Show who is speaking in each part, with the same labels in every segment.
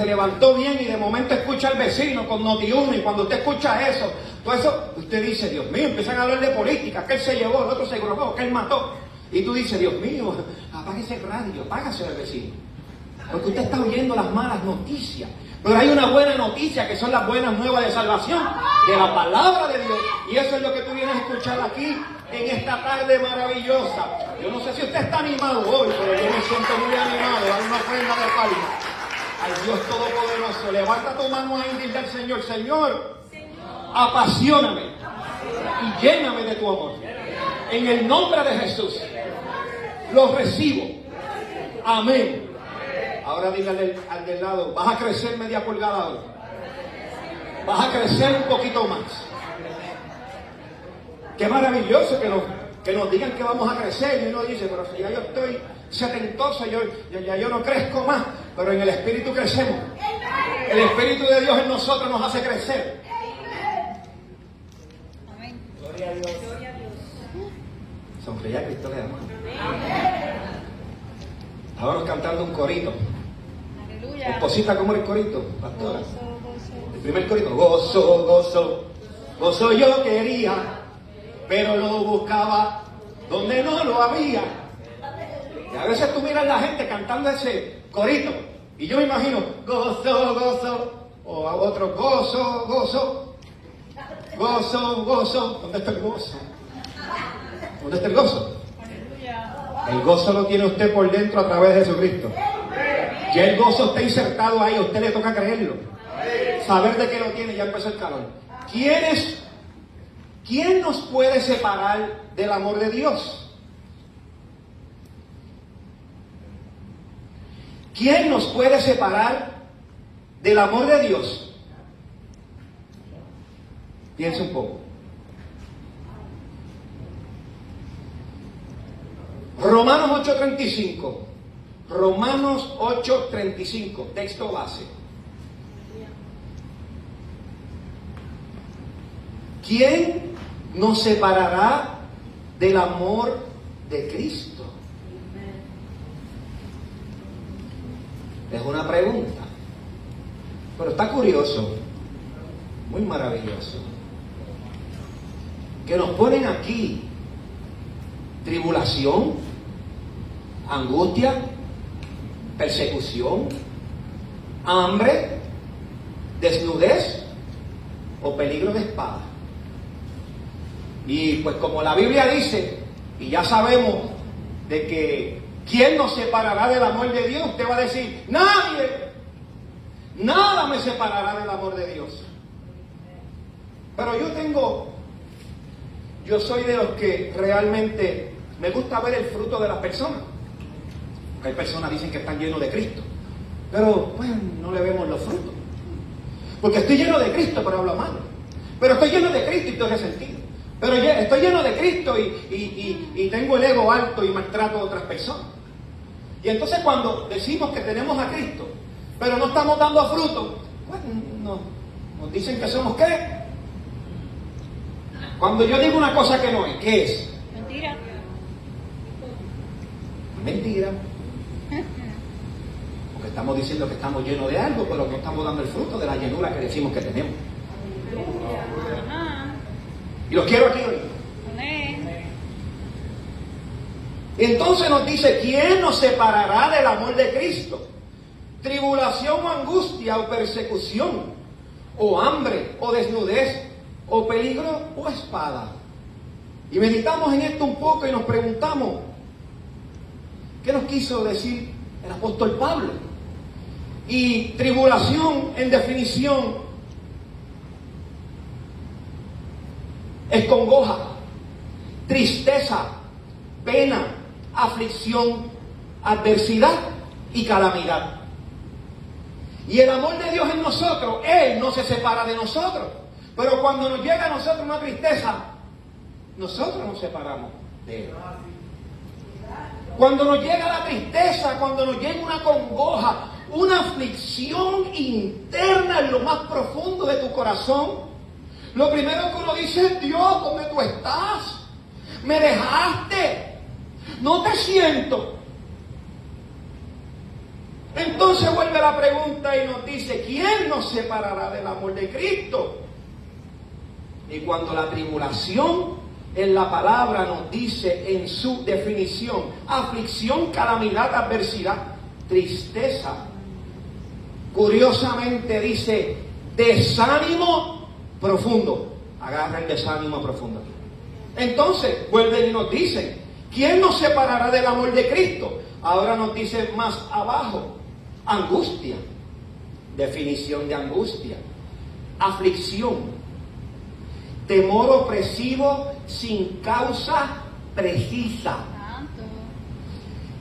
Speaker 1: se levantó bien y de momento escucha al vecino con Noti1, y cuando usted escucha eso, todo eso, usted dice, Dios mío, empiezan a hablar de política, que él se llevó, el otro se drogó, que él mató. Y tú dices, Dios mío, apáguese el radio, apágase el vecino. Porque usted está oyendo las malas noticias. Pero hay una buena noticia, que son las buenas nuevas de salvación, de la palabra de Dios. Y eso es lo que tú vienes a escuchar aquí, en esta tarde maravillosa. Yo no sé si usted está animado hoy, pero yo me siento muy animado. Hay una ofrenda de palma al Dios Todopoderoso. Levanta tu mano ahí y dile al Señor, Señor, apasioname y lléname de tu amor. En el nombre de Jesús, lo recibo. Amén. Ahora dígale al del lado, vas a crecer media pulgada hoy. Vas a crecer un poquito más. Qué maravilloso que nos digan que vamos a crecer. Y uno dice, pero si ya yo estoy setentoso, ya yo no crezco más. Pero en el Espíritu crecemos. El Espíritu de Dios en nosotros nos hace crecer.
Speaker 2: Amén.
Speaker 1: Gloria a Dios. Sonreía a Cristo le ama. Estábamos cantando un corito.
Speaker 2: Aleluya.
Speaker 1: Esposita, ¿cómo era el corito, pastora?
Speaker 2: Gozo, gozo.
Speaker 1: El primer corito, gozo, gozo, gozo yo quería, pero lo buscaba donde no lo había. Y a veces tú miras a la gente cantando ese corito, y yo me imagino, gozo, gozo, o a otro, gozo, gozo, gozo, gozo. ¿Dónde está el gozo? ¿Dónde está el gozo?
Speaker 2: Aleluya.
Speaker 1: El gozo lo tiene usted por dentro a través de Jesucristo. Ya el gozo está insertado ahí, a usted le toca creerlo. Saber de qué lo tiene, ya empezó el calor. ¿Quién nos puede separar del amor de Dios? ¿Quién nos puede separar del amor de Dios? Piensa un poco. Romanos 8:35. Romanos 8:35, texto base. ¿Quién nos separará del amor de Cristo? Es una pregunta, pero está curioso, muy maravilloso, que nos ponen aquí tribulación, angustia, persecución, hambre, desnudez o peligro de espada. Y pues como la Biblia dice, y ya sabemos de que ¿quién nos separará del amor de Dios? Usted va a decir, nadie, nada me separará del amor de Dios. Pero yo soy de los que realmente me gusta ver el fruto de las personas. Hay personas que dicen que están llenos de Cristo, pero pues no le vemos los frutos. Porque estoy lleno de Cristo, pero hablo mal. Pero estoy lleno de Cristo y estoy resentido. Pero estoy lleno de Cristo y tengo el ego alto y maltrato a otras personas. Y entonces cuando decimos que tenemos a Cristo, pero no estamos dando fruto, pues nos dicen que somos ¿qué? Cuando yo digo una cosa que no es, ¿qué es?
Speaker 2: Mentira.
Speaker 1: Mentira. Porque estamos diciendo que estamos llenos de algo, pero no estamos dando el fruto de la llenura que decimos que tenemos.
Speaker 2: Ajá.
Speaker 1: Y los quiero aquí hoy.
Speaker 2: Amén.
Speaker 1: Entonces nos dice, ¿quién nos separará del amor de Cristo? Tribulación o angustia o persecución, o hambre o desnudez, o peligro o espada. Y meditamos en esto un poco y nos preguntamos, ¿qué nos quiso decir el apóstol Pablo? Y tribulación, en definición, es congoja, tristeza, pena, aflicción, adversidad y calamidad. Y el amor de Dios en nosotros, Él no se separa de nosotros. Pero cuando nos llega a nosotros una tristeza, nosotros nos separamos de Él. Cuando nos llega la tristeza, cuando nos llega una congoja, una aflicción interna en lo más profundo de tu corazón, lo primero que uno dice es, Dios, ¿dónde tú estás? Me dejaste, no te siento. Entonces vuelve la pregunta y nos dice, ¿quién nos separará del amor de Cristo? Y cuando la tribulación en la palabra nos dice en su definición, aflicción, calamidad, adversidad, tristeza, curiosamente dice, desánimo profundo. Agarra el desánimo profundo aquí. Entonces vuelven y nos dicen, ¿quién nos separará del amor de Cristo? Ahora nos dice más abajo, angustia, definición de angustia, aflicción, temor opresivo sin causa precisa.
Speaker 2: Santo.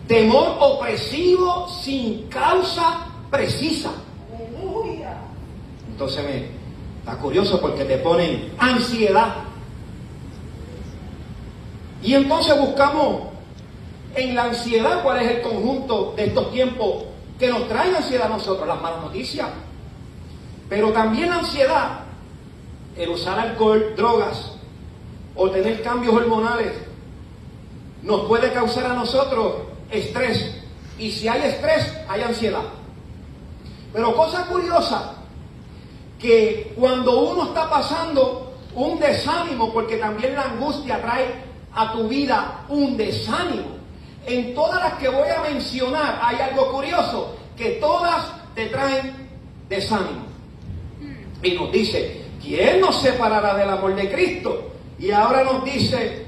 Speaker 1: Temor opresivo sin causa precisa. Entonces está curioso porque te ponen ansiedad. Y entonces buscamos en la ansiedad cuál es el conjunto de estos tiempos que nos traen ansiedad a nosotros, las malas noticias. Pero también la ansiedad, el usar alcohol, drogas o tener cambios hormonales, nos puede causar a nosotros estrés. Y si hay estrés, hay ansiedad. Pero cosa curiosa, que cuando uno está pasando un desánimo, porque también la angustia trae a tu vida un desánimo, en todas las que voy a mencionar hay algo curioso, que todas te traen desánimo. Y nos dice, ¿quién nos separará del amor de Cristo? Y ahora nos dice,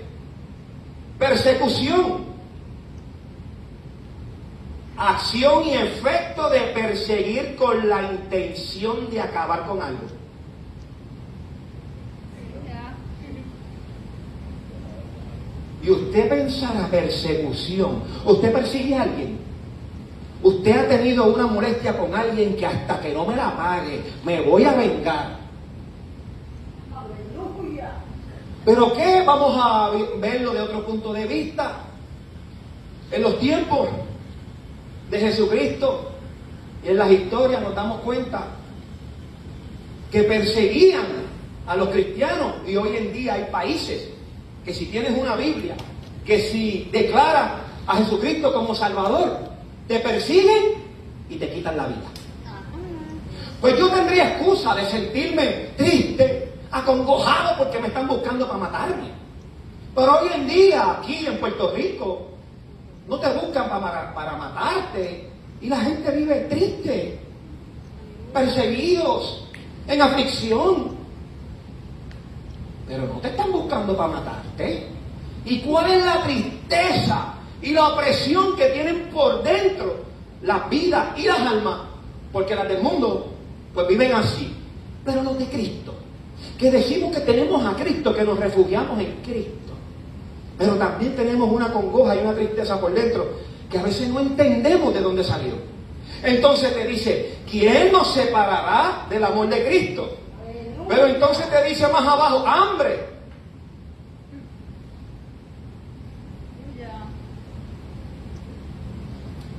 Speaker 1: persecución, acción y efecto de perseguir con la intención de acabar con algo. Y usted pensará, persecución, usted persigue a alguien, usted ha tenido una molestia con alguien que hasta que no me la pague, me voy a vengar. ¿Pero qué? Vamos a verlo de otro punto de vista. En los tiempos de Jesucristo y en las historias nos damos cuenta que perseguían a los cristianos, y hoy en día hay países que si tienes una Biblia, que si declaras a Jesucristo como Salvador, te persiguen y te quitan la vida. Pues yo tendría excusa de sentirme triste, acongojado porque me están buscando para matarme. Pero hoy en día, aquí en Puerto Rico, no te buscan para matarte, y la gente vive triste, perseguidos, en aflicción. Pero no te están buscando para matarte. ¿Y cuál es la tristeza y la opresión que tienen por dentro las vidas y las almas? Porque las del mundo pues viven así. Pero los de Cristo, que decimos que tenemos a Cristo, que nos refugiamos en Cristo, pero también tenemos una congoja y una tristeza por dentro que a veces no entendemos de dónde salió. Entonces te dice, ¿quién nos separará del amor de Cristo? Pero entonces te dice más abajo, hambre.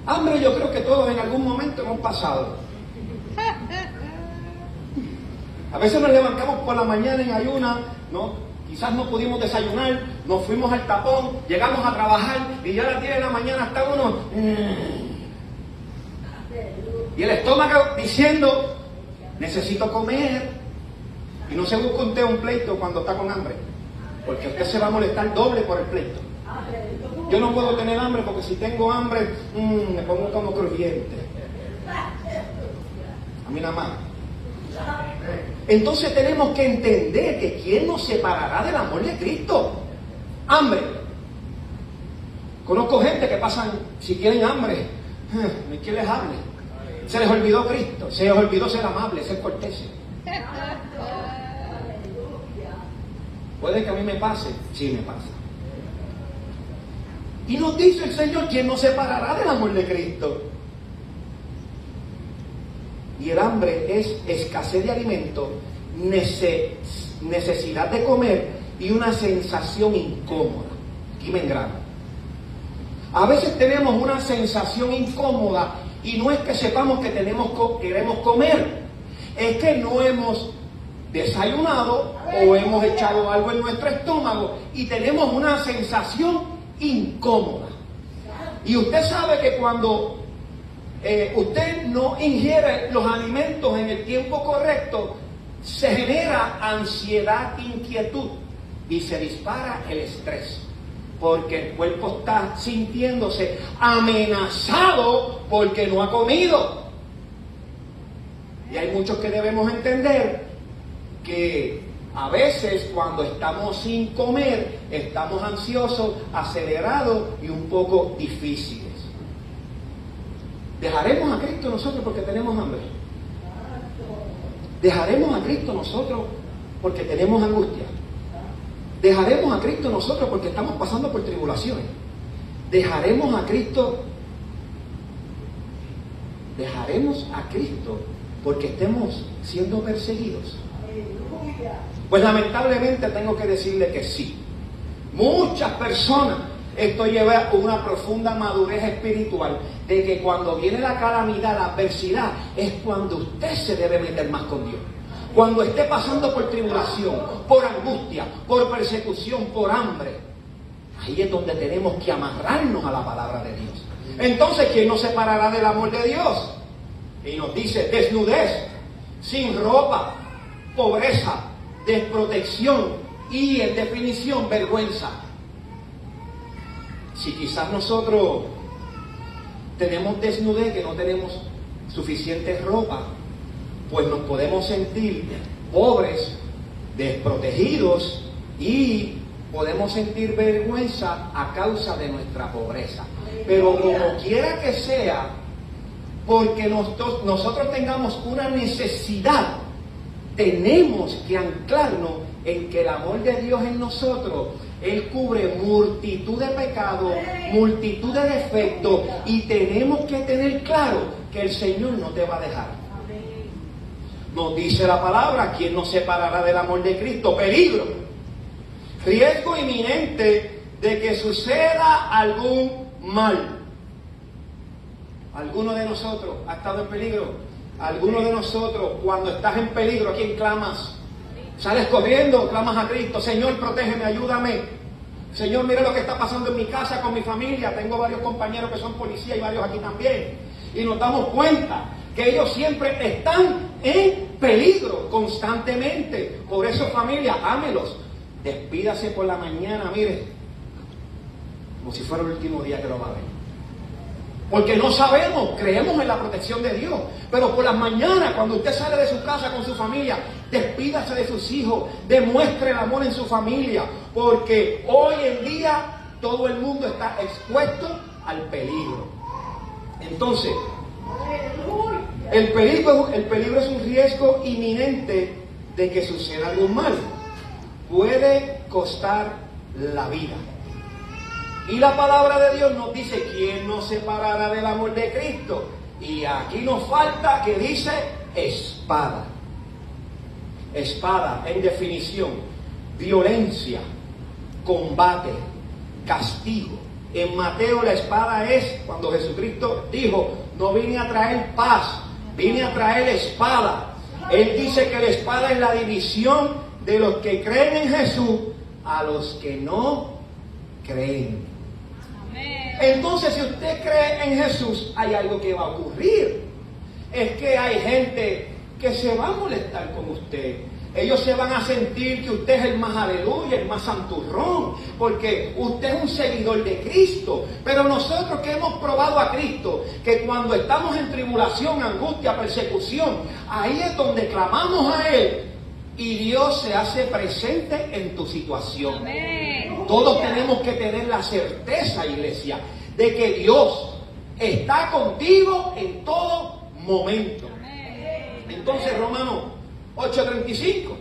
Speaker 1: Hambre yo creo que todos en algún momento hemos pasado. A veces nos levantamos por la mañana en ayuna, ¿no? Quizás no pudimos desayunar, nos fuimos al tapón, llegamos a trabajar y ya a las 10 de la mañana está uno. Y el estómago diciendo, necesito comer. Y no se busca un pleito cuando está con hambre, porque usted se va a molestar doble por el pleito. Yo no puedo tener hambre porque si tengo hambre, me pongo como crujiente. A mí nada más. Entonces tenemos que entender que ¿quién nos separará del amor de Cristo? Hambre. Conozco gente que pasan, si tienen hambre, no hay quien les hable. Se les olvidó Cristo, se les olvidó ser amable, ser cortés. Puede que a mí me pase, sí me pasa. Y nos dice el Señor, ¿quién nos separará del amor de Cristo? Y el hambre es escasez de alimento, necesidad de comer y una sensación incómoda. Aquí me engrano. A veces tenemos una sensación incómoda y no es que sepamos que queremos comer, es que no hemos desayunado o hemos echado algo en nuestro estómago y tenemos una sensación incómoda. Y usted sabe que cuando usted no ingiere los alimentos en el tiempo correcto, se genera ansiedad, inquietud y se dispara el estrés, porque el cuerpo está sintiéndose amenazado porque no ha comido. Y hay muchos que debemos entender que a veces cuando estamos sin comer, estamos ansiosos, acelerados y un poco difíciles. ¿Dejaremos a Cristo nosotros porque tenemos hambre? ¿Dejaremos a Cristo nosotros porque tenemos angustia? ¿Dejaremos a Cristo nosotros porque estamos pasando por tribulaciones? ¿Dejaremos a Cristo porque estemos siendo perseguidos? Pues lamentablemente tengo que decirle que sí. Muchas personas, esto lleva a una profunda madurez espiritual, de que cuando viene la calamidad, la adversidad, es cuando usted se debe meter más con Dios. Cuando esté pasando por tribulación, por angustia, por persecución, por hambre, ahí es donde tenemos que amarrarnos a la palabra de Dios. Entonces, ¿quién nos separará del amor de Dios? Y nos dice: desnudez, sin ropa, pobreza, desprotección y, en definición, vergüenza. Si quizás nosotros tenemos desnudez, que no tenemos suficiente ropa, pues nos podemos sentir pobres, desprotegidos y podemos sentir vergüenza a causa de nuestra pobreza. Pero como quiera que sea, porque nosotros tengamos una necesidad, tenemos que anclarnos en que el amor de Dios en nosotros, Él cubre multitud de pecados, multitud de defectos, y tenemos que tener claro que el Señor no te va a dejar. Nos dice la palabra: ¿quién nos separará del amor de Cristo? Peligro, riesgo inminente de que suceda algún mal. ¿Alguno de nosotros ha estado en peligro? ¿Alguno de nosotros, cuando estás en peligro, a quién clamas? Sales corriendo, clamas a Cristo: Señor, protégeme, ayúdame. Señor, mira lo que está pasando en mi casa, con mi familia. Tengo varios compañeros que son policías y varios aquí también. Y nos damos cuenta que ellos siempre están en peligro, constantemente. Por eso, familia, ámelos. Despídase por la mañana, mire, como si fuera el último día que lo va a ver. Porque no sabemos, creemos en la protección de Dios, pero por las mañanas, cuando usted sale de su casa con su familia, despídase de sus hijos, demuestre el amor en su familia, porque hoy en día todo el mundo está expuesto al peligro. Entonces, el peligro es un riesgo inminente de que suceda algún mal. Puede costar la vida. Y la palabra de Dios nos dice: ¿quién nos separará del amor de Cristo? Y aquí nos falta que dice espada. Espada, en definición, violencia, combate, castigo. En Mateo la espada es cuando Jesucristo dijo: no vine a traer paz, vine a traer espada. Él dice que la espada es la división de los que creen en Jesús a los que no creen. Entonces, si usted cree en Jesús, hay algo que va a ocurrir. Es que hay gente que se va a molestar con usted. Ellos se van a sentir que usted es el más aleluya, el más santurrón, porque usted es un seguidor de Cristo. Pero nosotros que hemos probado a Cristo, que cuando estamos en tribulación, angustia, persecución, ahí es donde clamamos a Él y Dios se hace presente en tu situación.
Speaker 2: Amén.
Speaker 1: Todos tenemos que tener la certeza, iglesia, de que Dios está contigo en todo momento.
Speaker 2: Amén.
Speaker 1: Entonces, Romanos 8:35,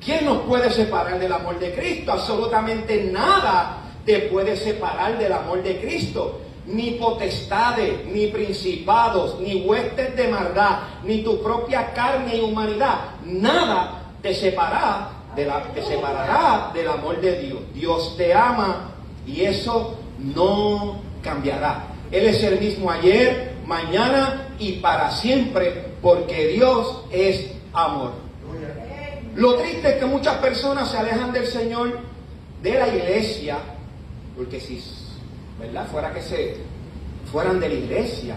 Speaker 1: ¿quién nos puede separar del amor de Cristo? Absolutamente nada te puede separar del amor de Cristo. Ni potestades, ni principados, ni huestes de maldad, ni tu propia carne y humanidad. Nada te separará del amor de Dios. Dios te ama y eso no cambiará. Él es el mismo ayer, mañana y para siempre, porque Dios es amor. Lo triste es que muchas personas se alejan del Señor, de la iglesia, porque si, ¿verdad?, fuera que se fueran de la iglesia,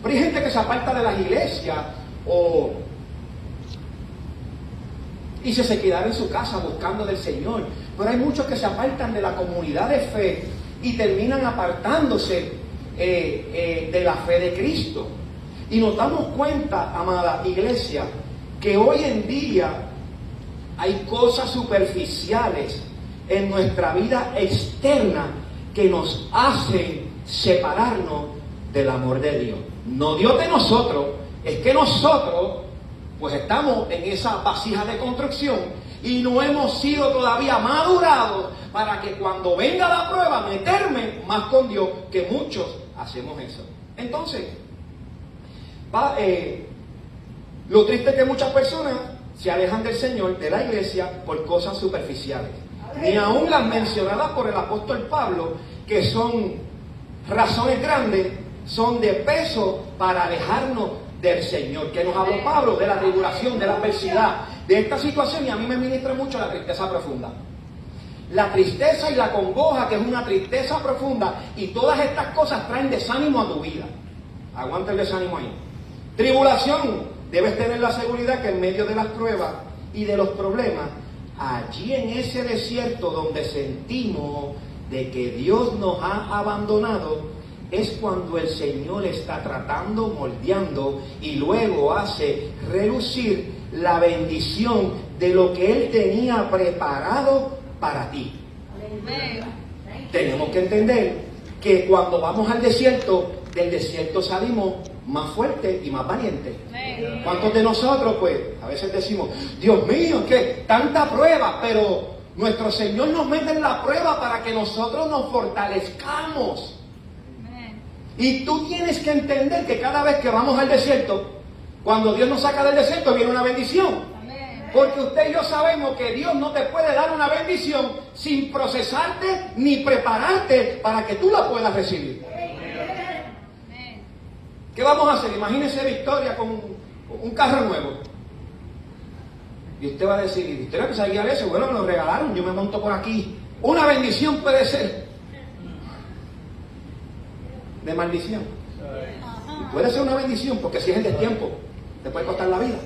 Speaker 1: Pero hay gente que se aparta de las iglesias y se quedan en su casa buscando del Señor. Pero hay muchos que se apartan de la comunidad de fe y terminan apartándose de la fe de Cristo. Y nos damos cuenta, amada iglesia, que hoy en día hay cosas superficiales en nuestra vida externa que nos hacen separarnos del amor de Dios. No Dios de nosotros, es que nosotros pues estamos en esa vasija de construcción y no hemos sido todavía madurados para que cuando venga la prueba meterme más con Dios, que muchos hacemos eso. Entonces, lo triste es que muchas personas se alejan del Señor, de la iglesia, por cosas superficiales. Ni aún las mencionadas por el apóstol Pablo, que son razones grandes, son de peso para alejarnos del Señor. Que nos habló Pablo de la tribulación, de la adversidad, de esta situación, y a mí me ministra mucho la tristeza profunda. La tristeza y la congoja, que es una tristeza profunda, y todas estas cosas traen desánimo a tu vida. Aguanta el desánimo ahí. Tribulación. Debes tener la seguridad que en medio de las pruebas y de los problemas, allí en ese desierto donde sentimos de que Dios nos ha abandonado, es cuando el Señor está tratando, moldeando y luego hace relucir la bendición de lo que Él tenía preparado para ti. Tenemos que entender que cuando vamos al desierto, del desierto salimos más fuertes y más valientes. ¿Cuántos de nosotros, pues, a veces decimos, Dios mío, que tanta prueba, pero nuestro Señor nos mete en la prueba para que nosotros nos fortalezcamos? Y tú tienes que entender que cada vez que vamos al desierto, cuando Dios nos saca del desierto, viene una bendición. Porque usted y yo sabemos que Dios no te puede dar una bendición sin procesarte ni prepararte para que tú la puedas recibir. ¿Qué vamos a hacer? Imagínese Victoria con un carro nuevo. Y usted va a decir, ¿Victoria que sabía eso? Bueno, me lo regalaron, yo me monto por aquí. Una bendición puede ser de maldición. Y puede ser una bendición porque si es el destiempo, te puede costar la vida.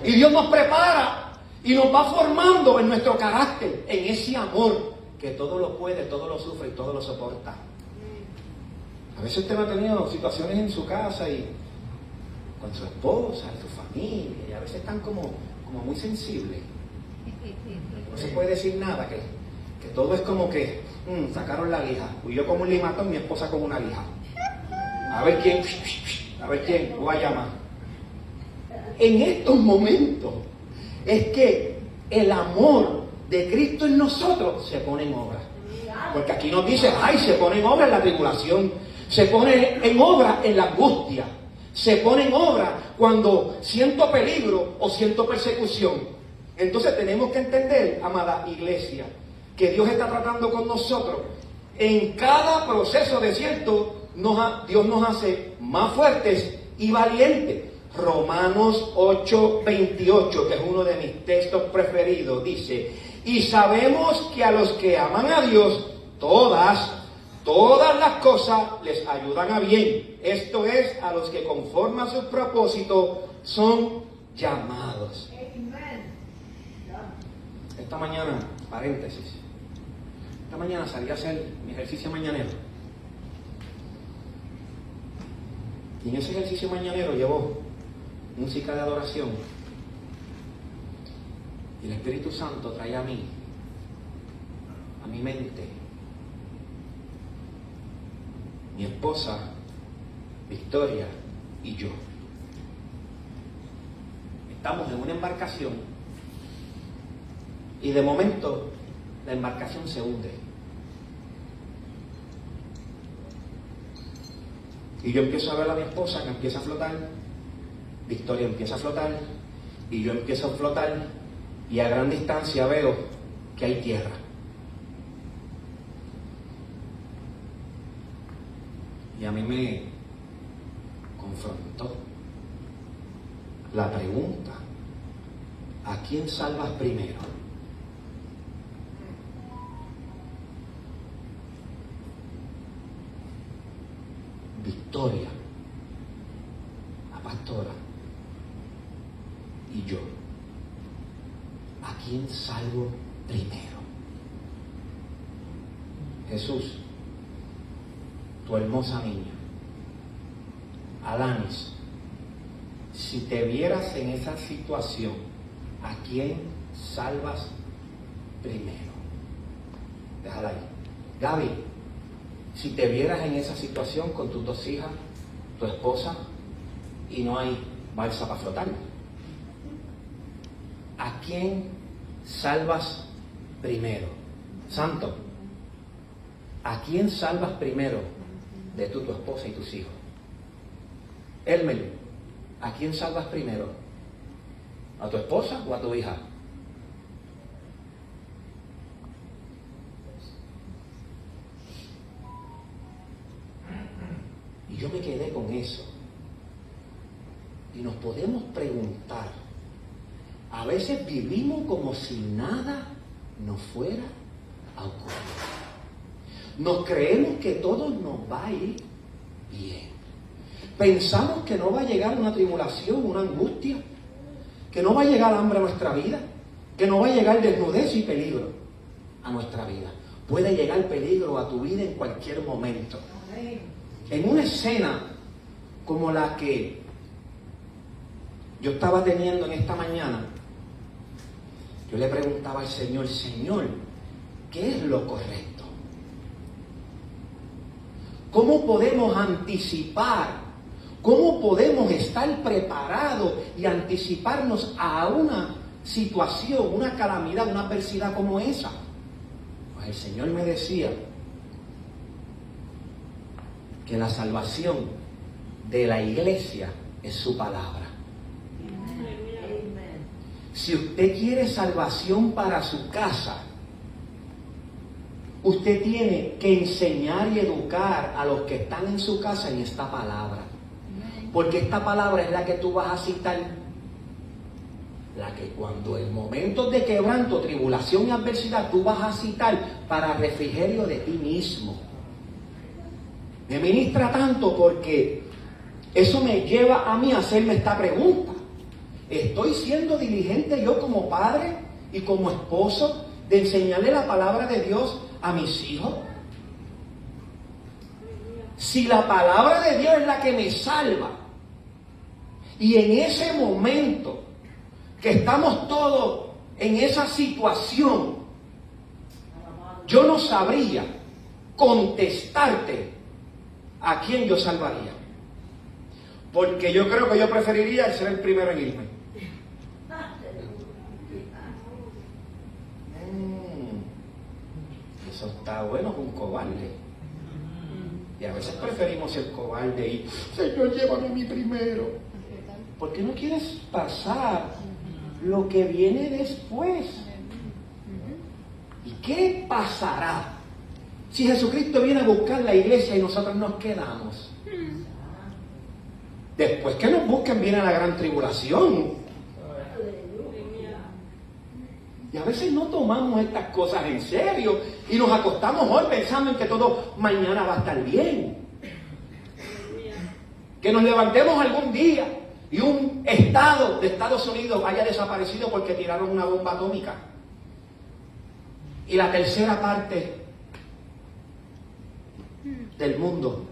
Speaker 1: Y Dios nos prepara y nos va formando en nuestro carácter, en ese amor que todo lo puede, todo lo sufre y todo lo soporta. A veces usted no ha tenido situaciones en su casa y con su esposa, y su familia, y a veces están como muy sensibles. No se puede decir nada, que todo es como que sacaron la lija. Y yo como un limatón, mi esposa como una lija. A ver quién voy a llamar. En estos momentos es que el amor de Cristo en nosotros se pone en obra. Porque aquí nos dice, se pone en obra en la tribulación. Se pone en obra en la angustia. Se pone en obra cuando siento peligro o siento persecución. Entonces tenemos que entender, amada iglesia, que Dios está tratando con nosotros. En cada proceso de desierto, Dios nos hace más fuertes y valientes. Romanos 8:28, que es uno de mis textos preferidos, dice, y sabemos que a los que aman a Dios, todas las cosas les ayudan a bien. Esto es, a los que conforme a su propósito son llamados. Esta mañana, paréntesis, esta mañana salí a hacer mi ejercicio mañanero. Y en ese ejercicio mañanero llevo música de adoración. Y el Espíritu Santo trae a mi mente, mi esposa, Victoria y yo. Estamos en una embarcación y de momento la embarcación se hunde. Y yo empiezo a ver a mi esposa que empieza a flotar, Victoria empieza a flotar y yo empiezo a flotar y a gran distancia veo que hay tierra. Y a mí me confrontó la pregunta, ¿a quién salvas primero? Victoria y yo. ¿A quién salvo primero? Jesús, tu hermosa niña, Alanis, si te vieras en esa situación, ¿a quién salvas primero? Déjala ahí. Gaby, si te vieras en esa situación con tus 2 hijas, tu esposa, y no hay balsa para flotar, ¿a quién salvas primero? Santo, ¿a quién salvas primero de tu esposa y tus hijos? Elmer, ¿a quién salvas primero? ¿A tu esposa o a tu hija? Y yo me quedé con eso. Y nos podemos preguntar, a veces vivimos como si nada nos fuera a ocurrir. Nos creemos que todo nos va a ir bien. Pensamos que no va a llegar una tribulación, una angustia, que no va a llegar hambre a nuestra vida, que no va a llegar desnudez y peligro a nuestra vida. Puede llegar peligro a tu vida en cualquier momento. En una escena como la que yo estaba teniendo en esta mañana, yo le preguntaba al Señor, Señor, ¿qué es lo correcto? ¿Cómo podemos anticipar? ¿Cómo podemos estar preparados y anticiparnos a una situación, una calamidad, una adversidad como esa? Pues el Señor me decía que la salvación de la iglesia es su palabra. Si usted quiere salvación para su casa, usted tiene que enseñar y educar a los que están en su casa en esta palabra. Porque esta palabra es la que tú vas a citar, la que cuando en momentos de quebranto, tribulación y adversidad, tú vas a citar para refrigerio de ti mismo. Me ministra tanto porque eso me lleva a mí a hacerme esta pregunta. ¿Estoy siendo diligente yo como padre y como esposo de enseñarle la palabra de Dios a mis hijos? Si la palabra de Dios es la que me salva, y en ese momento que estamos todos en esa situación, yo no sabría contestarte a quién yo salvaría. Porque yo creo que yo preferiría ser el primero en irme. Eso está bueno, es un cobarde. Y a veces preferimos ser cobarde y, Señor, llévame a mí primero. ¿Por qué no quieres pasar lo que viene después? ¿Y qué pasará si Jesucristo viene a buscar la iglesia y nosotros nos quedamos? Después que nos busquen viene la gran tribulación. Y a veces no tomamos estas cosas en serio y nos acostamos hoy pensando en que todo mañana va a estar bien. Que nos levantemos algún día y un estado de Estados Unidos haya desaparecido porque tiraron una bomba atómica. Y la tercera parte del mundo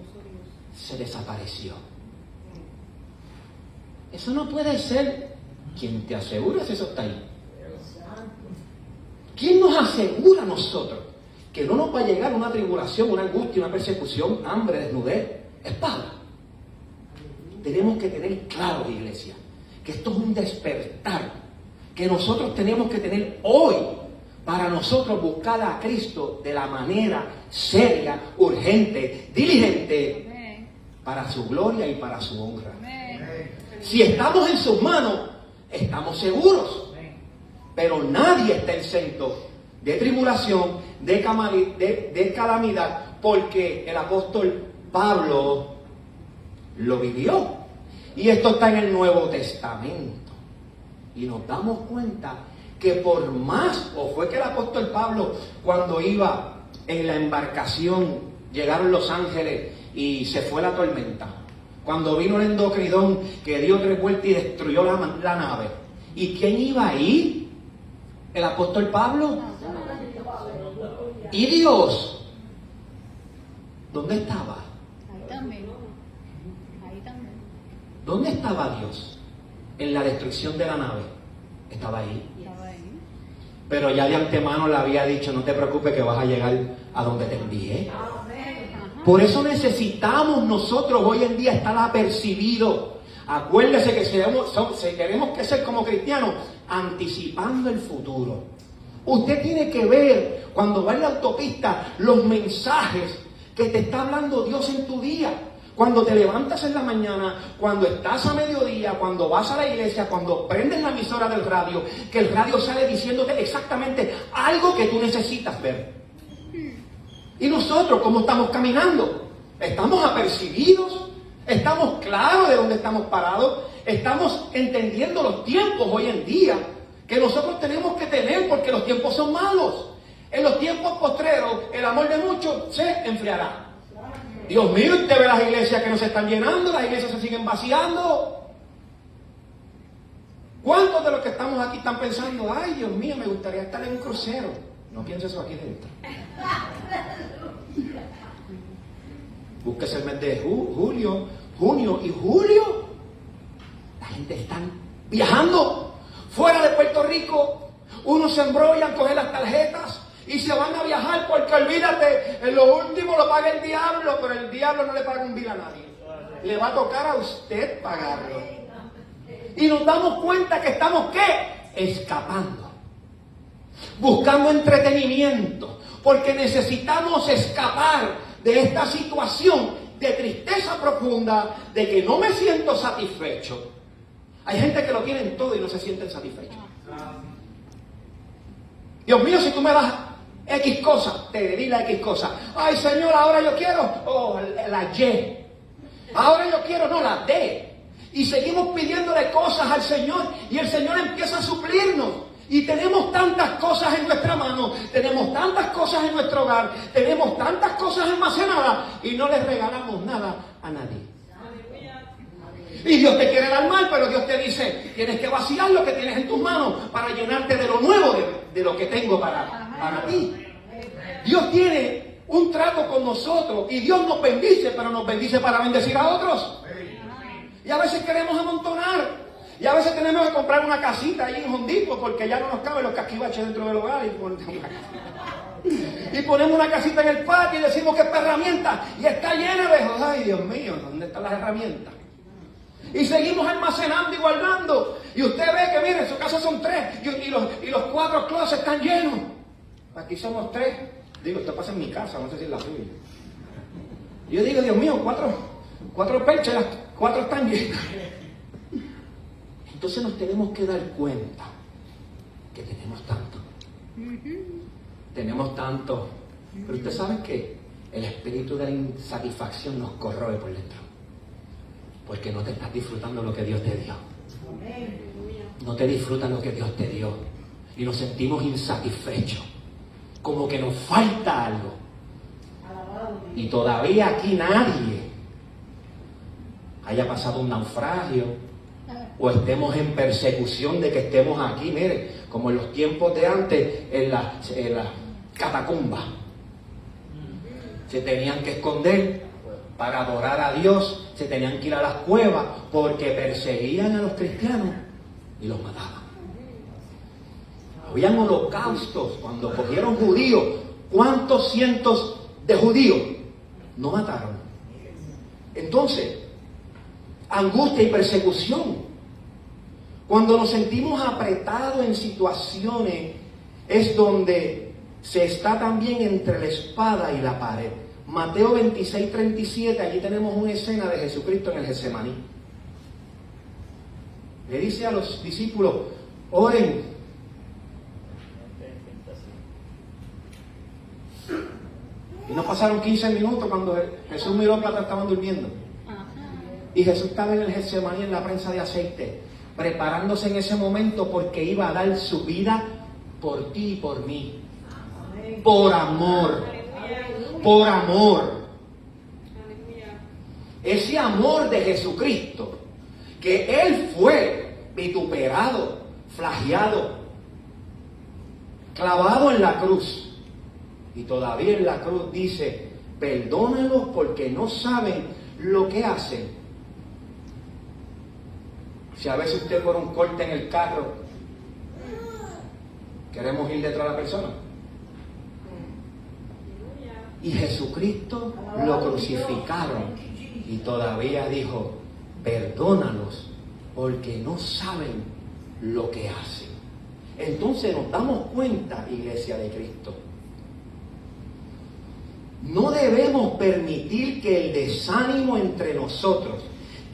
Speaker 1: se desapareció. Eso no puede ser. ¿Quién te asegura si eso está ahí? ¿Quién nos asegura a nosotros que no nos va a llegar una tribulación, una angustia, una persecución, hambre, desnudez, espada? Tenemos que tener claro, iglesia, que esto es un despertar que nosotros tenemos que tener hoy para nosotros buscar a Cristo de la manera seria, urgente, diligente, para su gloria y para su honra. Si estamos en sus manos, estamos seguros. Pero nadie está exento de tribulación, de calamidad, porque el apóstol Pablo lo vivió. Y esto está en el Nuevo Testamento. Y nos damos cuenta que por más, o fue que el apóstol Pablo, cuando iba en la embarcación, llegaron los ángeles y se fue la tormenta. Cuando vino el endocridón, que dio 3 vueltas y destruyó la nave. ¿Y quién iba ahí? ¿El apóstol Pablo? ¿Y Dios? ¿Dónde estaba?
Speaker 2: Ahí también. Ahí también.
Speaker 1: ¿Dónde estaba Dios? En la destrucción de la nave. Estaba ahí.
Speaker 2: Estaba ahí.
Speaker 1: Pero ya de antemano le había dicho, no te preocupes que vas a llegar a donde te envié.
Speaker 2: Ajá.
Speaker 1: Por eso necesitamos nosotros hoy en día estar apercibidos. Acuérdese que si queremos que ser como cristianos, anticipando el futuro. Usted tiene que ver cuando va en la autopista los mensajes que te está hablando Dios en tu día. Cuando te levantas en la mañana, cuando estás a mediodía, cuando vas a la iglesia, cuando prendes la emisora del radio, que el radio sale diciéndote exactamente algo que tú necesitas ver. Y nosotros, ¿cómo estamos caminando? ¿Estamos apercibidos? ¿Estamos claros de dónde estamos parados? ¿Estamos entendiendo los tiempos hoy en día que nosotros tenemos que tener porque los tiempos son malos? En los tiempos postreros, el amor de muchos se enfriará. Dios mío, usted ve las iglesias que no se están llenando, las iglesias se siguen vaciando. ¿Cuántos de los que estamos aquí están pensando, ay Dios mío, me gustaría estar en un crucero? No piense eso aquí dentro. Búsquese el mes de junio y julio. La gente está viajando fuera de Puerto Rico. Unos se embrollan, cogen las tarjetas y se van a viajar porque olvídate, en lo último lo paga el diablo, pero el diablo no le paga un bill a nadie. Le va a tocar a usted pagarlo. Y nos damos cuenta que estamos, ¿qué? Escapando. Buscando entretenimiento. Porque necesitamos escapar de esta situación de tristeza profunda, de que no me siento satisfecho. Hay gente que lo tienen todo y no se sienten satisfechos. Dios mío, si tú me das X cosa, te di la X cosa. Ay Señor, ahora yo quiero la Y. Ahora yo quiero, no, la D. Y seguimos pidiéndole cosas al Señor y el Señor empieza a suplirnos. Y tenemos tantas cosas en nuestra mano, tenemos tantas cosas en nuestro hogar, tenemos tantas cosas almacenadas y no les regalamos nada a nadie. Y Dios te quiere dar mal, pero Dios te dice, tienes que vaciar lo que tienes en tus manos para llenarte de lo nuevo, de lo que tengo para ti. Dios tiene un trato con nosotros y Dios nos bendice, pero nos bendice para bendecir a otros. Y a veces queremos amontonar. Y a veces tenemos que comprar una casita ahí en Hondipo porque ya no nos caben los casquivaches dentro del hogar y ponemos una casita en el patio y decimos que es para herramientas y está llena de... Ay Dios mío, ¿dónde están las herramientas? Y seguimos almacenando y guardando. Y usted ve que, mire, en su casa son 3 y los 4 closets están llenos. Aquí somos 3. Digo, esto pasa en mi casa, no sé si es la suya. Y yo digo, Dios mío, 4 perchas, las 4 están llenas. Entonces nos tenemos que dar cuenta que tenemos tanto. Tenemos tanto. Pero usted sabe que el espíritu de la insatisfacción nos corroe por dentro. Porque no te estás disfrutando lo que Dios te dio. No te disfrutas lo que Dios te dio. Y nos sentimos insatisfechos. Como que nos falta algo. Y todavía aquí nadie haya pasado un naufragio o estemos en persecución de que estemos aquí, mire, como en los tiempos de antes, en las catacumbas. Se tenían que esconder para adorar a Dios, se tenían que ir a las cuevas porque perseguían a los cristianos y los mataban. Habían holocaustos cuando cogieron judíos. ¿Cuántos cientos de judíos no mataron? Entonces, angustia y persecución. Cuando nos sentimos apretados en situaciones, es donde se está también entre la espada y la pared. Mateo 26:37, allí tenemos una escena de Jesucristo en el Getsemaní. Le dice a los discípulos, oren. Y no pasaron 15 minutos cuando Jesús miró para atrás, estaban durmiendo. Y Jesús estaba en el Getsemaní en la prensa de aceite, preparándose en ese momento porque iba a dar su vida por ti y por mí. Por amor. Por amor. Ese amor de Jesucristo, que Él fue vituperado, flagelado, clavado en la cruz. Y todavía en la cruz dice, perdónalos porque no saben lo que hacen. Si a veces usted por un corte en el carro, queremos ir detrás de la persona. Y Jesucristo lo crucificaron. Y todavía dijo, perdónalos porque no saben lo que hacen. Entonces nos damos cuenta, Iglesia de Cristo, no debemos permitir que el desánimo entre nosotros,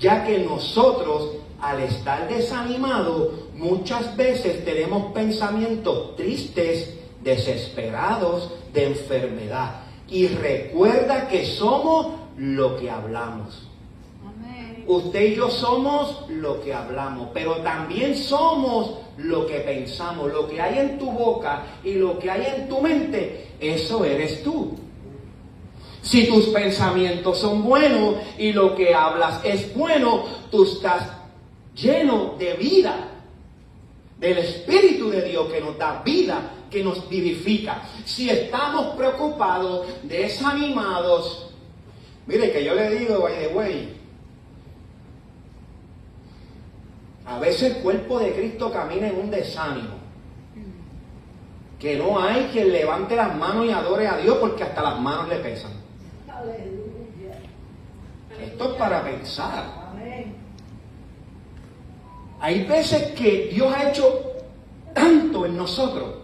Speaker 1: ya que nosotros, al estar desanimados, muchas veces tenemos pensamientos tristes, desesperados, de enfermedad. Y recuerda que somos lo que hablamos.
Speaker 2: Amén.
Speaker 1: Usted y yo somos lo que hablamos, pero también somos lo que pensamos. Lo que hay en tu boca y lo que hay en tu mente, eso eres tú. Si tus pensamientos son buenos y lo que hablas es bueno, tú estás lleno de vida, del Espíritu de Dios que nos da vida, que nos vivifica. Si estamos preocupados, desanimados, mire que yo le digo, by the way, a veces el cuerpo de Cristo camina en un desánimo, que no hay quien levante las manos y adore a Dios porque hasta las manos le pesan. Esto es para pensar. Hay veces que Dios ha hecho tanto en nosotros.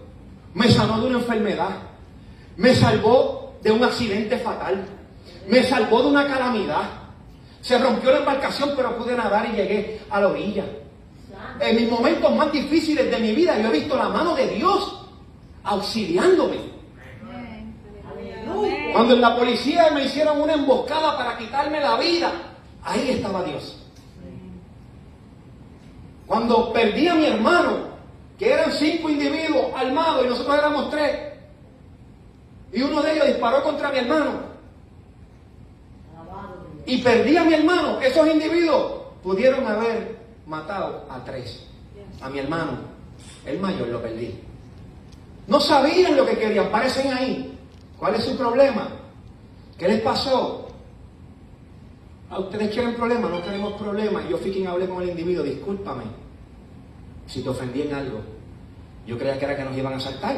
Speaker 1: Me sanó de una enfermedad, me salvó de un accidente fatal, me salvó de una calamidad. Se rompió la embarcación, pero pude nadar y llegué a la orilla. En mis momentos más difíciles de mi vida, yo he visto la mano de Dios auxiliándome. Cuando en la policía me hicieron una emboscada para quitarme la vida, ahí estaba Dios. Cuando perdí a mi hermano, que eran 5 individuos armados y nosotros éramos 3, y uno de ellos disparó contra mi hermano, y perdí a mi hermano, esos individuos pudieron haber matado a 3. A mi hermano, el mayor, lo perdí. No sabían lo que querían, parecen ahí. ¿Cuál es su problema? ¿Qué les pasó? ¿A ustedes quieren problemas? No queremos problemas. Yo fui quien hablé con el individuo. Discúlpame si te ofendí en algo. Yo creía que era que nos iban a asaltar.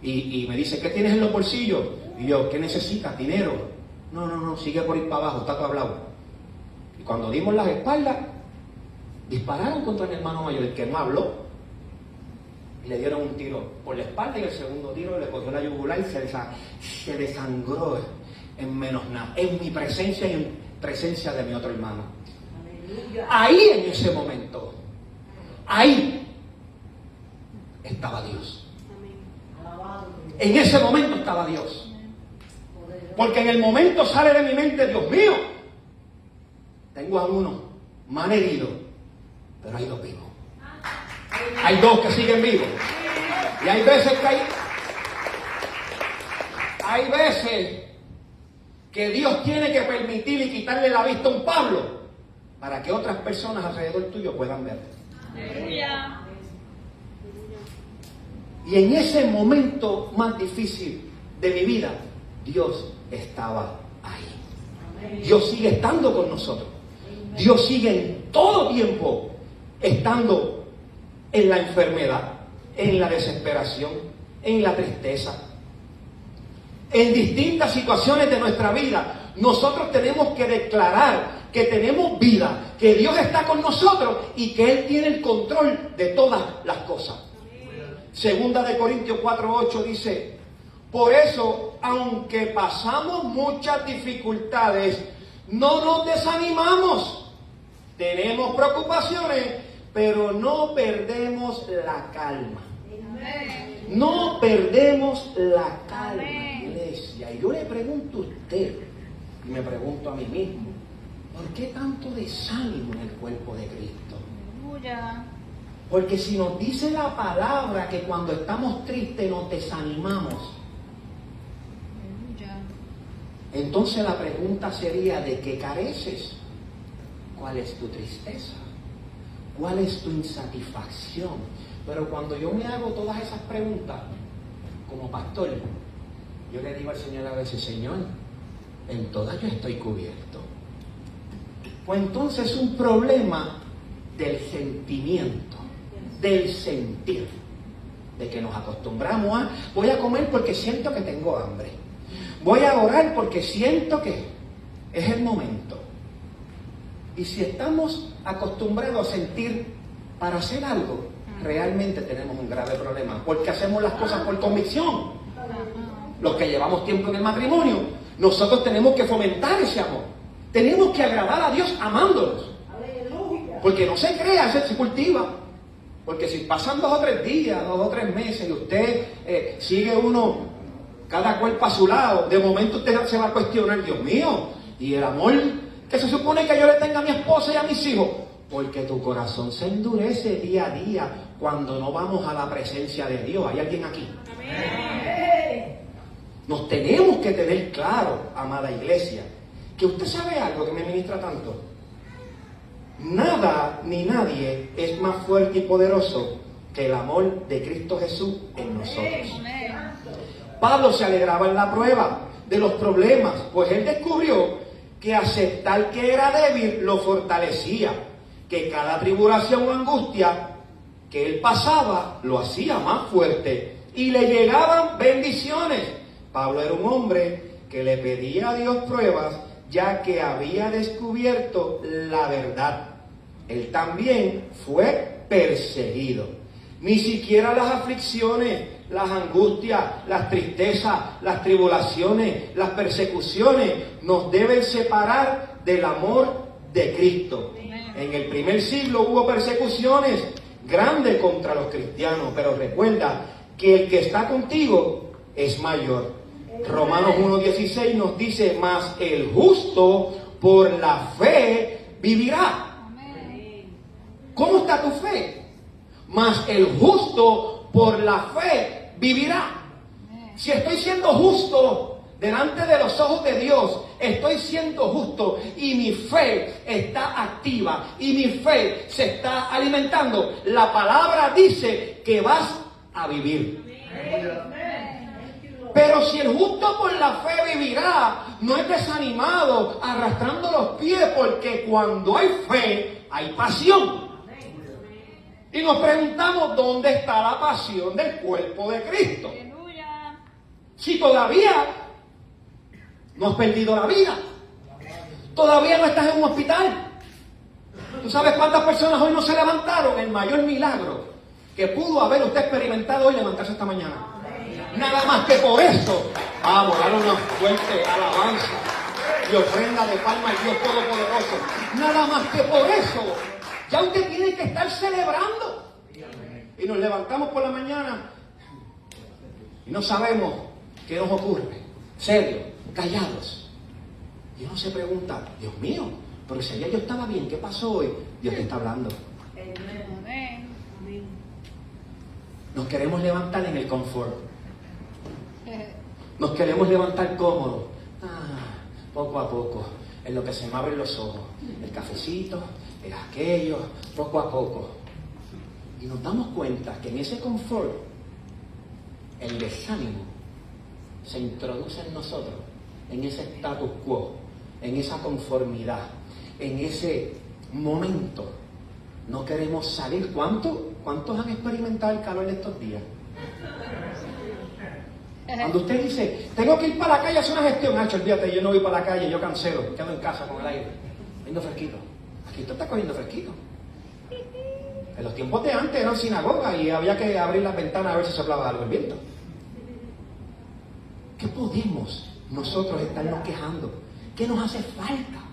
Speaker 1: Y me dice, ¿qué tienes en los bolsillos? Y yo, ¿qué necesitas? ¿Dinero? No, sigue por ir para abajo, está todo hablado. Y cuando dimos las espaldas, dispararon contra mi hermano mayor, el que no habló. Y le dieron un tiro por la espalda y el segundo tiro le cogió la yugular y se desangró en menos nada, en mi presencia y en presencia de mi otro hermano. Ahí en ese momento, ahí estaba Dios. En ese momento estaba Dios. Porque en el momento sale de mi mente, Dios mío, tengo a uno mal herido, pero hay 2 vivos. Hay 2 que siguen vivos. Y hay veces que Dios tiene que permitir y quitarle la vista a un Pablo para que otras personas alrededor tuyo puedan ver.
Speaker 2: Aleluya.
Speaker 1: Y en ese momento más difícil de mi vida, Dios estaba ahí. Dios sigue estando con nosotros. Dios sigue en todo tiempo estando en la enfermedad, en la desesperación, en la tristeza, en distintas situaciones de nuestra vida. Nosotros tenemos que declarar que tenemos vida, que Dios está con nosotros y que Él tiene el control de todas las cosas. Segunda de Corintios 4:8 dice, por eso, aunque pasamos muchas dificultades, no nos desanimamos. Tenemos preocupaciones, pero no perdemos la calma. No perdemos la calma, iglesia. Y yo le pregunto a usted, y me pregunto a mí mismo, ¿por qué tanto desánimo en el cuerpo de Cristo?
Speaker 2: Aleluya.
Speaker 1: Porque si nos dice la palabra que cuando estamos tristes nos desanimamos,
Speaker 2: Aleluya.
Speaker 1: entonces la pregunta sería, ¿de qué careces? ¿Cuál es tu tristeza? ¿Cuál es tu insatisfacción? Pero cuando yo me hago todas esas preguntas, como pastor, yo le digo al Señor a veces, Señor, en todas yo estoy cubierto. Pues entonces es un problema del sentimiento, del sentir, de que nos acostumbramos a, voy a comer porque siento que tengo hambre, voy a orar porque siento que es el momento. Y si estamos acostumbrados a sentir para hacer algo, realmente tenemos un grave problema, porque hacemos las cosas por convicción. Los que llevamos tiempo en el matrimonio, nosotros tenemos que fomentar ese amor. Tenemos que agradar a Dios amándonos. Porque no se crea, se cultiva. Porque si pasan 2 o 3 días, 2 o 3 meses, y usted sigue uno, cada cual para su lado, de momento usted se va a cuestionar, Dios mío, y el amor que se supone que yo le tenga a mi esposa y a mis hijos, porque tu corazón se endurece día a día cuando no vamos a la presencia de Dios. ¿Hay alguien aquí? Amén. Nos tenemos que tener claro, amada iglesia, que usted sabe algo que me ministra tanto. Nada ni nadie es más fuerte y poderoso que el amor de Cristo Jesús en nosotros. Pablo se alegraba en la prueba de los problemas, pues él descubrió que aceptar que era débil lo fortalecía, que cada tribulación o angustia que él pasaba lo hacía más fuerte y le llegaban bendiciones. Pablo era un hombre que le pedía a Dios pruebas, ya que había descubierto la verdad. Él también fue perseguido. Ni siquiera las aflicciones, las angustias, las tristezas, las tribulaciones, las persecuciones nos deben separar del amor de Cristo. En el primer siglo hubo persecuciones grandes contra los cristianos, pero recuerda que el que está contigo es mayor. Romanos 1:16 nos dice, mas el justo por la fe vivirá. ¿Cómo está tu fe? Mas el justo por la fe vivirá. Si estoy siendo justo delante de los ojos de Dios, estoy siendo justo y mi fe está activa y mi fe se está alimentando, la palabra dice que vas a vivir. Pero si el justo por la fe vivirá, no es desanimado, arrastrando los pies, porque cuando hay fe, hay pasión. Y nos preguntamos, ¿dónde está la pasión del cuerpo de Cristo?
Speaker 2: Aleluya.
Speaker 1: Si todavía no has perdido la vida, todavía no estás en un hospital. ¿Tú sabes cuántas personas hoy no se levantaron? El mayor milagro que pudo haber usted experimentado hoy, levantarse esta mañana. Nada más que por eso, vamos, darle una fuerte alabanza y ofrenda de palma al Dios Todopoderoso. Nada más que por eso, ya usted tiene que estar celebrando. Y nos levantamos por la mañana y no sabemos qué nos ocurre. Serio, callados. Y uno se pregunta, Dios mío, pero si ayer yo estaba bien, ¿qué pasó hoy? Dios te está hablando.
Speaker 2: Amén.
Speaker 1: Nos queremos levantar en el confort. Nos queremos levantar cómodos. Poco a poco, en lo que se me abren los ojos. El cafecito, el aquello, poco a poco. Y nos damos cuenta que en ese confort, el desánimo se introduce en nosotros, en ese status quo, en esa conformidad, en ese momento. No queremos salir. ¿Cuántos han experimentado el calor de estos días? Cuando usted dice, tengo que ir para la calle a hacer una gestión, Nacho, olvídate, yo no voy para la calle, yo cancelo, quedo en casa con el aire, cogiendo fresquito. Aquí tú estás cogiendo fresquito. En los tiempos de antes eran sinagoga y había que abrir las ventanas a ver si soplaba algo el viento. ¿Qué podemos nosotros estarnos quejando? ¿Qué nos hace falta?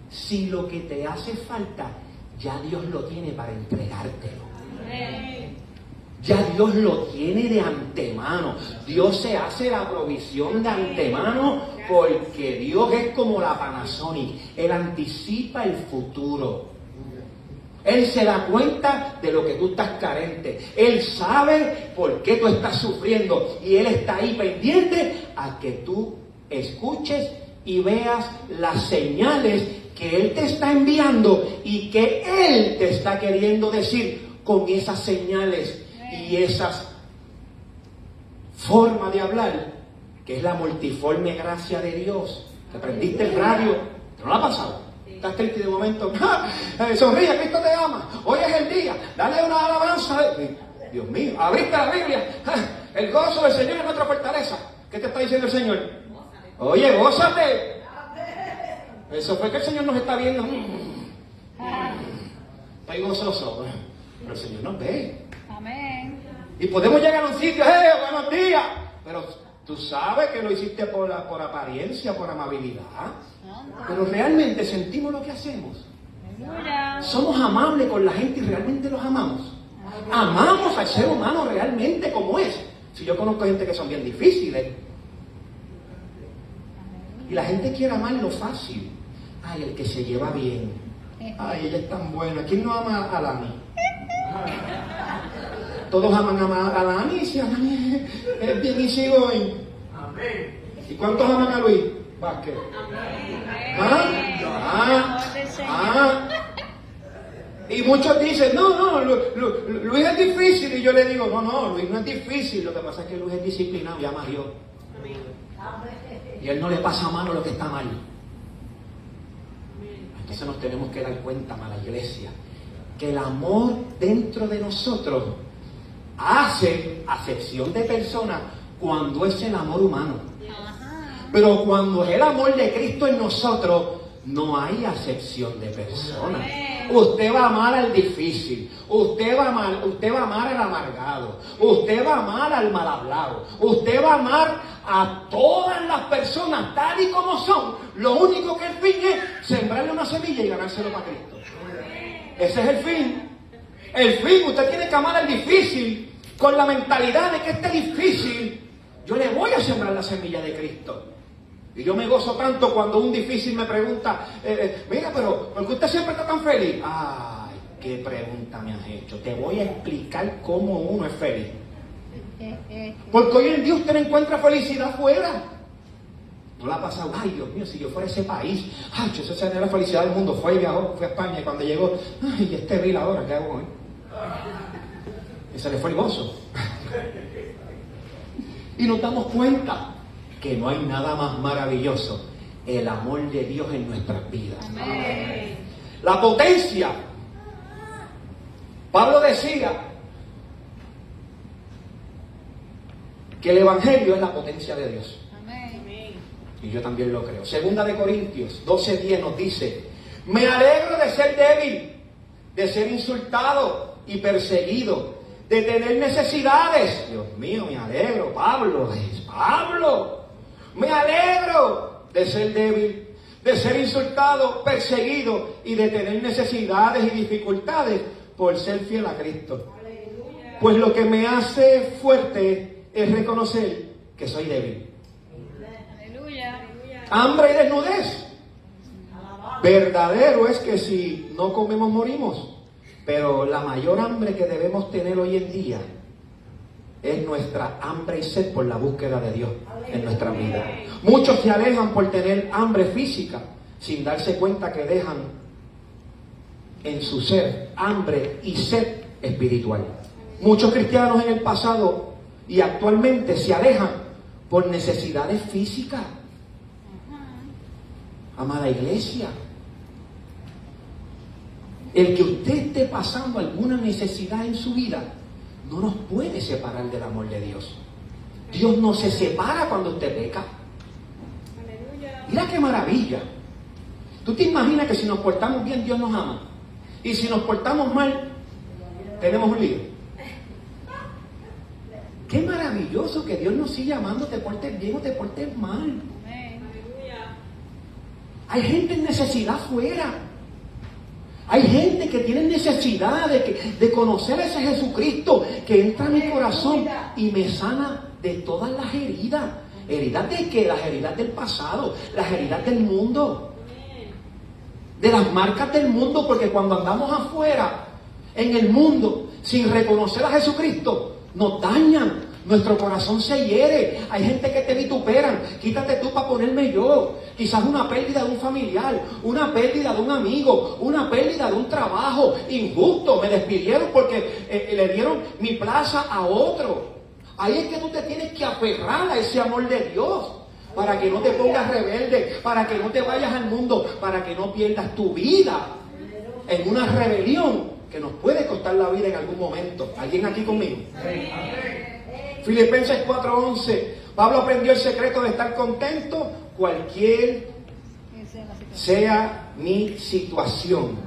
Speaker 1: Si lo que te hace falta, ya Dios lo tiene para entregártelo. Ya Dios lo tiene de antemano. Dios se hace la provisión de antemano porque Dios es como la Panasonic. Él anticipa el futuro. Él se da cuenta de lo que tú estás carente. Él sabe por qué tú estás sufriendo. Y Él está ahí pendiente a que tú escuches y veas las señales que Él te está enviando y que Él te está queriendo decir con esas señales y esas formas de hablar, que es la multiforme gracia de Dios. Te prendiste el radio, ¿te no la ha pasado? Estás triste de momento, sonríe, Cristo te ama, hoy es el día, dale una alabanza. Dios mío, abriste la Biblia, el gozo del Señor es nuestra fortaleza. ¿Qué te está diciendo el Señor? Oye, gózate. Eso fue que el Señor nos está viendo. Estoy gozoso, pero el Señor nos ve.
Speaker 2: Amén.
Speaker 1: Y podemos llegar a un sitio, buenos días, pero tú sabes que lo hiciste por apariencia, por amabilidad. Pero realmente sentimos lo que hacemos.
Speaker 2: Aleluya.
Speaker 1: Somos amables con la gente y realmente los amamos. Amamos al ser humano realmente como es. Si yo conozco gente que son bien difíciles. Y la gente quiere amar lo fácil. Ay, el que se lleva bien. Ay, ella es tan buena. ¿Quién no ama a Lani? Todos aman a Lani. Si Lani es bien easygoing. ¿Y cuántos aman a Luis Vázquez? Y muchos dicen, no, Luis es difícil. Y yo le digo, no, Luis no es difícil. Lo que pasa es que Luis es disciplinado y ama a Dios. Y a él no le pasa a mano lo que está mal. Entonces nos tenemos que dar cuenta, mala iglesia, que el amor dentro de nosotros hace acepción de personas cuando es el amor humano. Pero cuando es el amor de Cristo en nosotros, no hay acepción de personas. Usted va a amar al difícil, usted va a amar al amargado, usted va a amar al mal hablado, usted va a amar a todas las personas tal y como son. Lo único que el fin es sembrarle una semilla y ganárselo para Cristo. Ese es el fin. El fin, usted tiene que amar al difícil con la mentalidad de que este difícil, yo le voy a sembrar la semilla de Cristo. Y yo me gozo tanto cuando un difícil me pregunta, mira, pero ¿por qué usted siempre está tan feliz? Ay, qué pregunta me has hecho. Te voy a explicar cómo uno es feliz. Porque hoy en día usted no encuentra felicidad fuera. No la ha pasado, ay Dios mío, si yo fuera a ese país, ay, esa sería la felicidad del mundo. Fue y viajó, fue a España y cuando llegó, ay, este vil ahora, ¿qué hago hoy? Y se le fue el gozo. Y nos damos cuenta que no hay nada más maravilloso, el amor de Dios en nuestras vidas.
Speaker 2: Amén.
Speaker 1: La potencia. Pablo decía que el Evangelio es la potencia de Dios.
Speaker 2: Amén.
Speaker 1: Y yo también lo creo. Segunda de Corintios 12:10 nos dice, me alegro de ser débil, de ser insultado y perseguido, de tener necesidades. Dios mío, me alegro, Pablo, me alegro de ser débil, de ser insultado, perseguido y de tener necesidades y dificultades por ser fiel a Cristo. Pues lo que me hace fuerte es reconocer que soy débil.
Speaker 2: Aleluya.
Speaker 1: Hambre y desnudez. Verdadero es que si no comemos morimos. Pero la mayor hambre que debemos tener hoy en día es nuestra hambre y sed por la búsqueda de Dios en nuestra vida. Muchos se alejan por tener hambre física sin darse cuenta que dejan en su ser hambre y sed espiritual. Muchos cristianos en el pasado y actualmente se alejan por necesidades físicas. Amada iglesia, el que usted esté pasando alguna necesidad en su vida no nos puede separar del amor de Dios. Dios no se separa cuando usted peca. Mira qué maravilla. ¿Tú te imaginas que si nos portamos bien, Dios nos ama? Y si nos portamos mal, tenemos un lío. Qué maravilloso que Dios nos siga amando, te portes bien o te portes mal. Hay gente en necesidad fuera. Hay gente que tiene necesidad de conocer a ese Jesucristo que entra en mi corazón y me sana de todas las heridas. ¿Heridas de qué? Las heridas del pasado, las heridas del mundo, de las marcas del mundo, porque cuando andamos afuera, en el mundo, sin reconocer a Jesucristo, nos dañan, Nuestro corazón se hiere. Hay gente que te vituperan. Quítate tú para ponerme yo. Quizás una pérdida de un familiar, una pérdida de un amigo, una pérdida de un trabajo injusto. Me despidieron porque le dieron mi plaza a otro. Ahí es que tú te tienes que aferrar a ese amor de Dios. Para que no te pongas rebelde, para que no te vayas al mundo, para que no pierdas tu vida en una rebelión que nos puede costar la vida en algún momento. ¿Alguien aquí conmigo? Filipenses 4:11. Pablo aprendió el secreto de estar contento cualquier sea mi situación.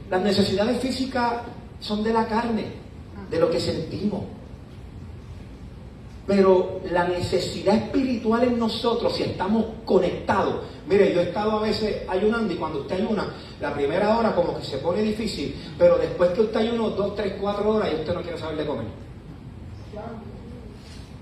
Speaker 1: Las necesidades físicas son de la carne, de lo que sentimos. Pero la necesidad espiritual en nosotros, si estamos conectados. Mire, yo he estado a veces ayunando y cuando usted ayuna, la primera hora como que se pone difícil, pero después que usted ayuna 2, 3, 4 horas y usted no quiere saber de comer.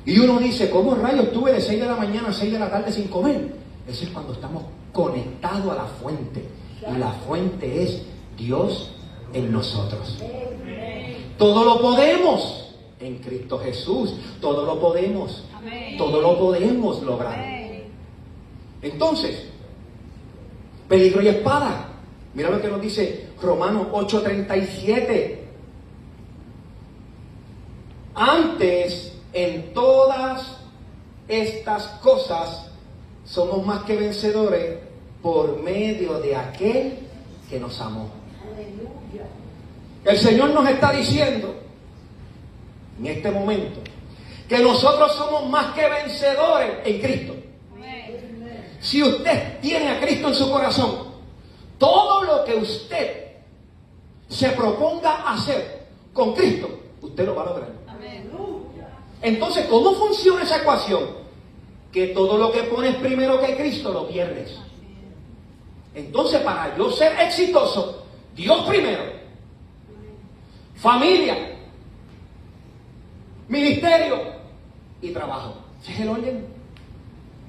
Speaker 1: Y uno dice, ¿cómo rayos estuve de 6 de la mañana a 6 de la tarde sin comer? Eso es cuando estamos conectados a la fuente. Y la fuente es Dios en nosotros. Todo lo podemos. En Cristo Jesús, todo lo podemos. Amén. Todo lo podemos lograr. Amén. Entonces, peligro y espada. Mira lo que nos dice Romanos 8:37. Antes, en todas estas cosas, somos más que vencedores por medio de aquel que nos amó. Aleluya. El Señor nos está diciendo en este momento que nosotros somos más que vencedores en Cristo. Si usted tiene a Cristo en su corazón, todo lo que usted se proponga hacer con Cristo, usted lo va a lograr. Entonces, ¿cómo funciona esa ecuación? Que todo lo que pones primero que Cristo lo pierdes. Entonces, para yo ser exitoso, Dios primero, familia, ministerio y trabajo. Ese es el orden.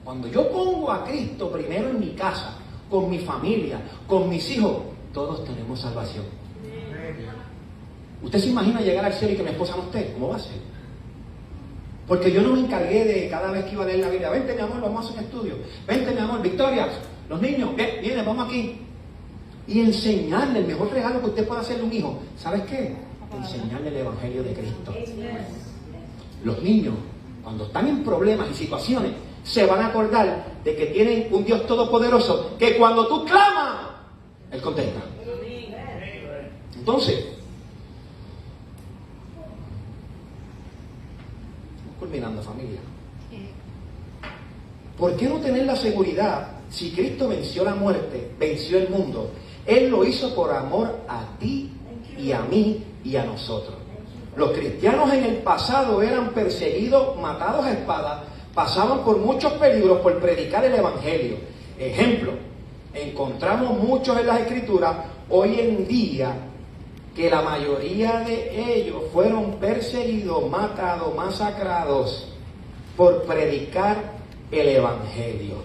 Speaker 1: Cuando yo pongo a Cristo primero en mi casa, con mi familia, con mis hijos, todos tenemos salvación. ¿Usted se imagina llegar al cielo y que mi esposa no esté? ¿Cómo va a ser? Porque yo no me encargué de cada vez que iba a leer la Biblia, vente mi amor, vamos a hacer un estudio, vente mi amor, Victoria, los niños, vienen, vamos aquí. Y enseñarle el mejor regalo que usted puede hacerle a un hijo. ¿Sabes qué? Enseñarle el Evangelio de Cristo. Los niños, cuando están en problemas y situaciones, se van a acordar de que tienen un Dios todopoderoso, que cuando tú clamas, Él contesta. Entonces, culminando, familia, ¿por qué no tener la seguridad? Si Cristo venció la muerte, venció el mundo, Él lo hizo por amor a ti y a mí y a nosotros. Los cristianos en el pasado eran perseguidos, matados a espada, pasaban por muchos peligros por predicar el Evangelio. Ejemplo, encontramos muchos en las Escrituras hoy en día que la mayoría de ellos fueron perseguidos, matados, masacrados por predicar el Evangelio.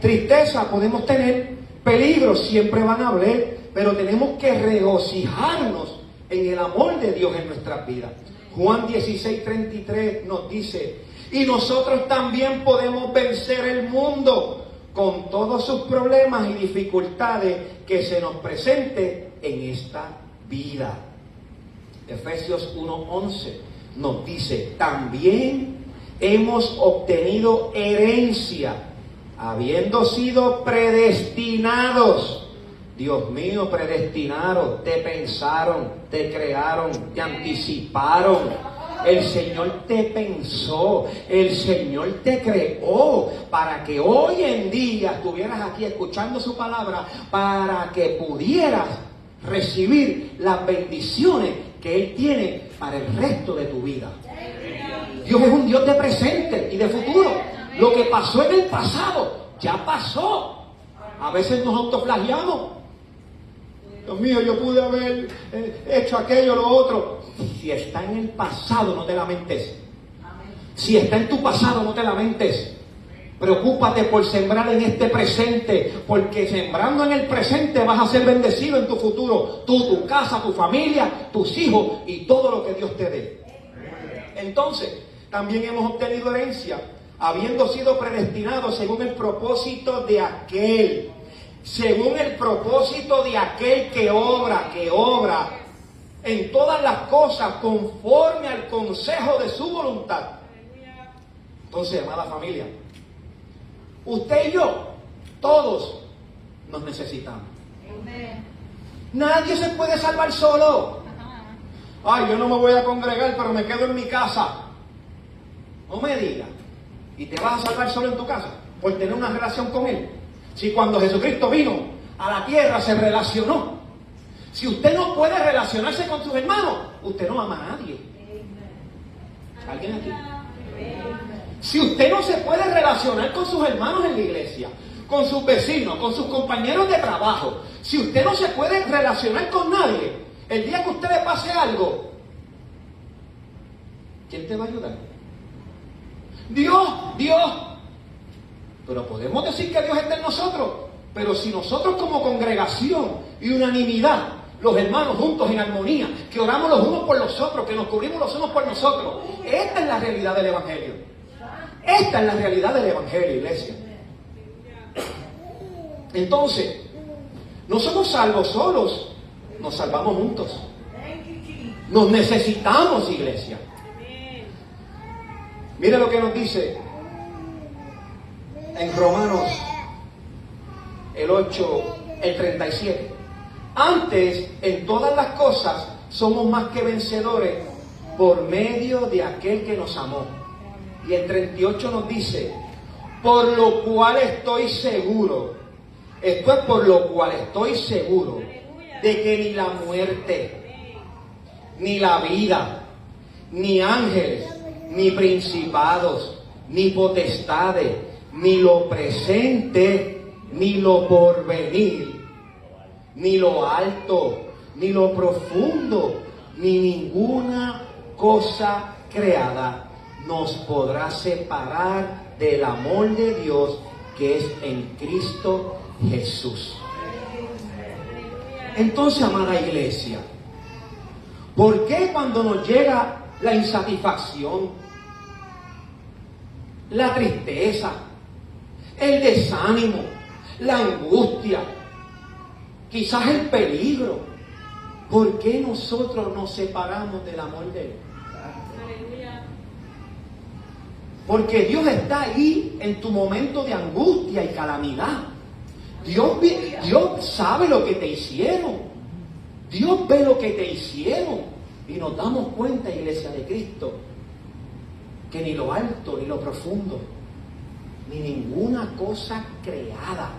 Speaker 1: Tristeza podemos tener, peligros siempre van a haber, pero tenemos que regocijarnos en el amor de Dios en nuestras vidas. Juan 16:33 nos dice, y nosotros también podemos vencer el mundo con todos sus problemas y dificultades que se nos presente en esta vida. Efesios 1:11 nos dice, también hemos obtenido herencia, habiendo sido predestinados. Dios mío, predestinaron, te pensaron, te crearon, te anticiparon. El Señor te pensó, el Señor te creó para que hoy en día estuvieras aquí escuchando su palabra, para que pudieras recibir las bendiciones que Él tiene para el resto de tu vida. Dios es un Dios de presente y de futuro. Lo que pasó en el pasado, ya pasó. A veces nos autoflagelamos. Dios mío, yo pude haber hecho aquello, lo otro. Si está en el pasado, no te lamentes. Si está en tu pasado, no te lamentes. Preocúpate por sembrar en este presente, porque sembrando en el presente vas a ser bendecido en tu futuro. Tú, tu casa, tu familia, tus hijos y todo lo que Dios te dé. Entonces, también hemos obtenido herencia, habiendo sido predestinados según el propósito de aquel. Según el propósito de aquel que obra en todas las cosas conforme al consejo de su voluntad. Entonces, amada familia, usted y yo, todos nos necesitamos. Nadie se puede salvar solo. Ay, yo no me voy a congregar, pero me quedo en mi casa. No me digas. ¿Y te vas a salvar solo en tu casa? Por tener una relación con Él. Si cuando Jesucristo vino a la tierra se relacionó. Si usted no puede relacionarse con sus hermanos, usted no ama a nadie. ¿Alguien aquí? Si usted no se puede relacionar con sus hermanos en la iglesia, con sus vecinos, con sus compañeros de trabajo, si usted no se puede relacionar con nadie, el día que usted le pase algo, ¿quién te va a ayudar? Dios. Pero podemos decir que Dios está en nosotros, pero si nosotros como congregación y unanimidad, los hermanos juntos en armonía, que oramos los unos por los otros, que nos cubrimos los unos por nosotros, esta es la realidad del Evangelio. Esta es la realidad del Evangelio, iglesia. Entonces, no somos salvos solos, nos salvamos juntos. Nos necesitamos, iglesia. Mire lo que nos dice en Romanos el 8, el 37. Antes, en todas las cosas, somos más que vencedores por medio de aquel que nos amó. Y el 38 nos dice, por lo cual estoy seguro, esto es por lo cual estoy seguro, de que ni la muerte, ni la vida, ni ángeles, ni principados, ni potestades, ni lo presente, ni lo porvenir, ni lo alto, ni lo profundo, ni ninguna cosa creada nos podrá separar del amor de Dios que es en Cristo Jesús. Entonces, amada iglesia, ¿por qué cuando nos llega la insatisfacción, la tristeza, el desánimo, la angustia, quizás el peligro, por qué nosotros nos separamos del amor de Él? Porque Dios está ahí en tu momento de angustia y calamidad. Dios sabe lo que te hicieron. Dios ve lo que te hicieron. Y nos damos cuenta, iglesia de Cristo, que ni lo alto, ni lo profundo, ni ninguna cosa creada,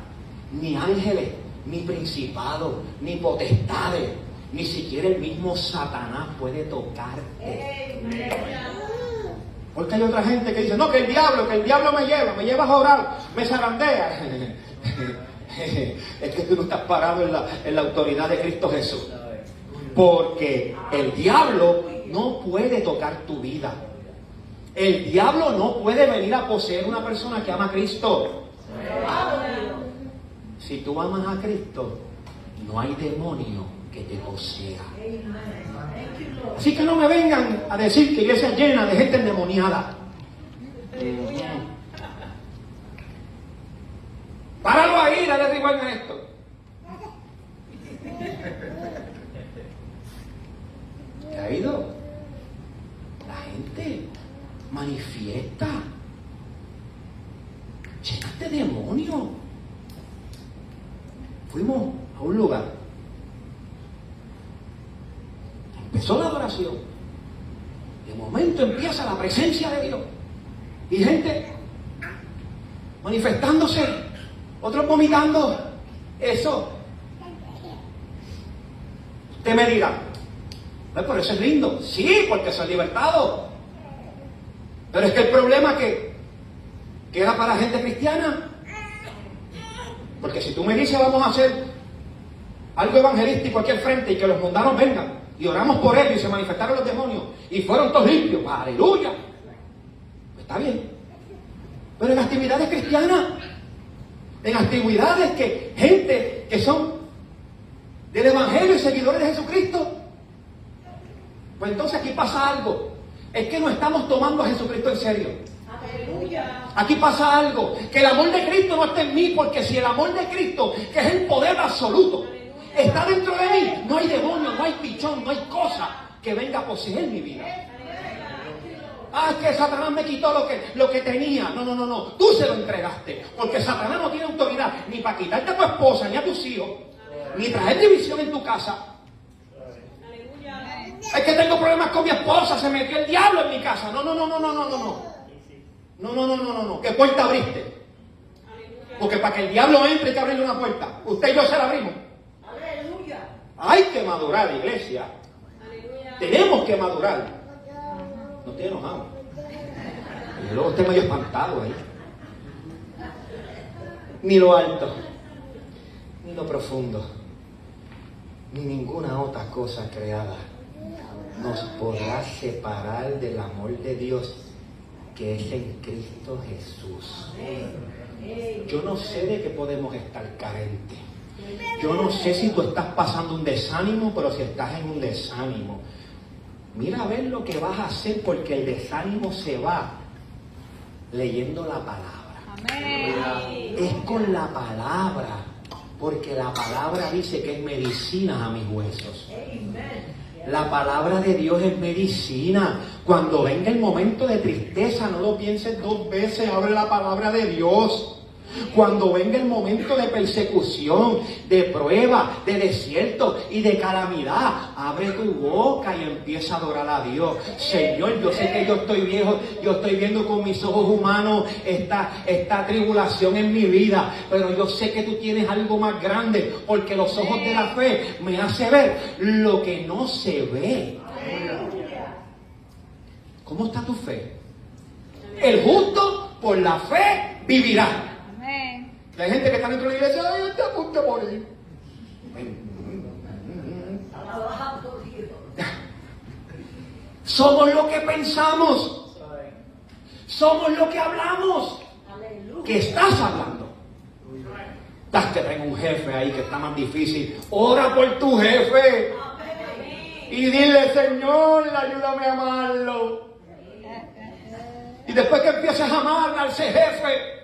Speaker 1: ni ángeles, ni principados, ni potestades, ni siquiera el mismo Satanás puede tocarte. Porque hay otra gente que dice, no, que el diablo me lleva a orar, me zarandea. Es que tú no estás parado en la autoridad de Cristo Jesús. Porque el diablo no puede tocar tu vida. El diablo no puede venir a poseer una persona que ama a Cristo. Si tú amas a Cristo, no hay demonio que te posea. Así que no me vengan a decir que iglesia llena de gente endemoniada. Páralo ahí, dale igual a esto. ¿Te ha ido? La gente manifiesta llenas de demonios. Fuimos a un lugar, empezó la adoración, de momento empieza la presencia de Dios y gente manifestándose, otros vomitando. Eso, usted me dirá, por eso es lindo. Sí, porque son libertados. Pero es que el problema que era para gente cristiana. Porque si tú me dices vamos a hacer algo evangelístico aquí al frente y que los mundanos vengan y oramos por ellos y se manifestaron los demonios y fueron todos limpios, aleluya, pues está bien. Pero en actividades cristianas, en actividades que gente que son del evangelio y seguidores de Jesucristo, pues entonces aquí pasa algo. Es que no estamos tomando a Jesucristo en serio.
Speaker 2: Aleluya.
Speaker 1: Aquí pasa algo, que el amor de Cristo no está en mí, porque si el amor de Cristo, que es el poder absoluto, está dentro de mí, no hay demonio, no hay pichón, no hay cosa que venga a poseer mi vida. Ah, es que Satanás me quitó lo que tenía. No. Tú se lo entregaste. Porque Satanás no tiene autoridad ni para quitarte a tu esposa, ni a tus hijos, ni traer división en tu casa. Es que tengo problemas con mi esposa, se metió el diablo en mi casa. No. No. ¿Qué puerta abriste? Porque para que el diablo entre hay que abrirle una puerta. Usted y yo se la abrimos. Hay que madurar, iglesia. Tenemos que madurar. No estoy enojado. Y luego estoy medio espantado ahí. Ni lo alto, ni lo profundo, ni ninguna otra cosa creada nos podrá separar del amor de Dios que es en Cristo Jesús. Yo no sé de qué podemos estar carentes. Yo no sé si tú estás pasando un desánimo, pero si estás en un desánimo, mira a ver lo que vas a hacer, porque el desánimo se va leyendo la palabra.
Speaker 2: Amén.
Speaker 1: Es con la palabra, porque la palabra dice que es medicina a mis huesos. La palabra de Dios es medicina. Cuando venga el momento de tristeza, no lo pienses dos veces, abre la palabra de Dios. Cuando venga el momento de persecución, de prueba, de desierto y de calamidad, abre tu boca y empieza a adorar a Dios. Señor, yo sé que yo estoy viejo, yo estoy viendo con mis ojos humanos esta tribulación en mi vida, pero yo sé que tú tienes algo más grande, porque los ojos de la fe me hacen ver lo que no se ve. ¿Cómo está tu fe? El justo por la fe vivirá. Hay gente que está dentro de la iglesia, ay, está a punto de morir. Somos lo que pensamos. Somos lo que hablamos. ¿Qué estás hablando? Que tengo un jefe ahí que está más difícil. Ora por tu jefe. Y dile, Señor, ayúdame a amarlo. Y después que empieces a amar a ese jefe,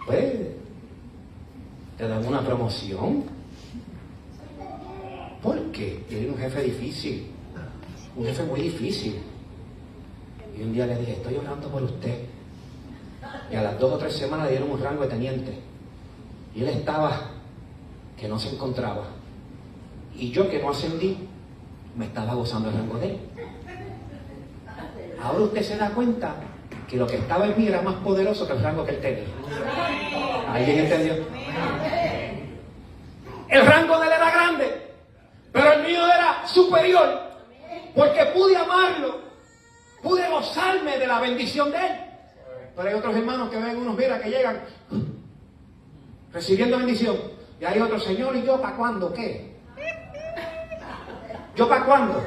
Speaker 1: pues te dan una promoción. ¿Por qué? Tiene un jefe difícil, un jefe muy difícil. Y un día le dije, estoy orando por usted. Y a las 2 o 3 semanas le dieron un rango de teniente. Y él estaba que no se encontraba. Y yo, que no ascendí, me estaba gozando el rango de él. Ahora usted se da cuenta que lo que estaba en mí era más poderoso que el rango que él tenía. ¿Alguien entendió? El rango de él era grande, pero el mío era superior, porque pude amarlo, pude gozarme de la bendición de él. Pero hay otros hermanos que ven unos, mira, que llegan recibiendo bendición, y hay otros, Señor, ¿y yo para cuándo? ¿Qué? ¿Yo para cuándo?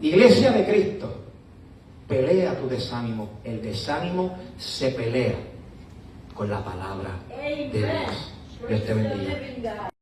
Speaker 1: Iglesia de Cristo, pelea tu desánimo. El desánimo se pelea con la palabra de Dios. Dios te bendiga.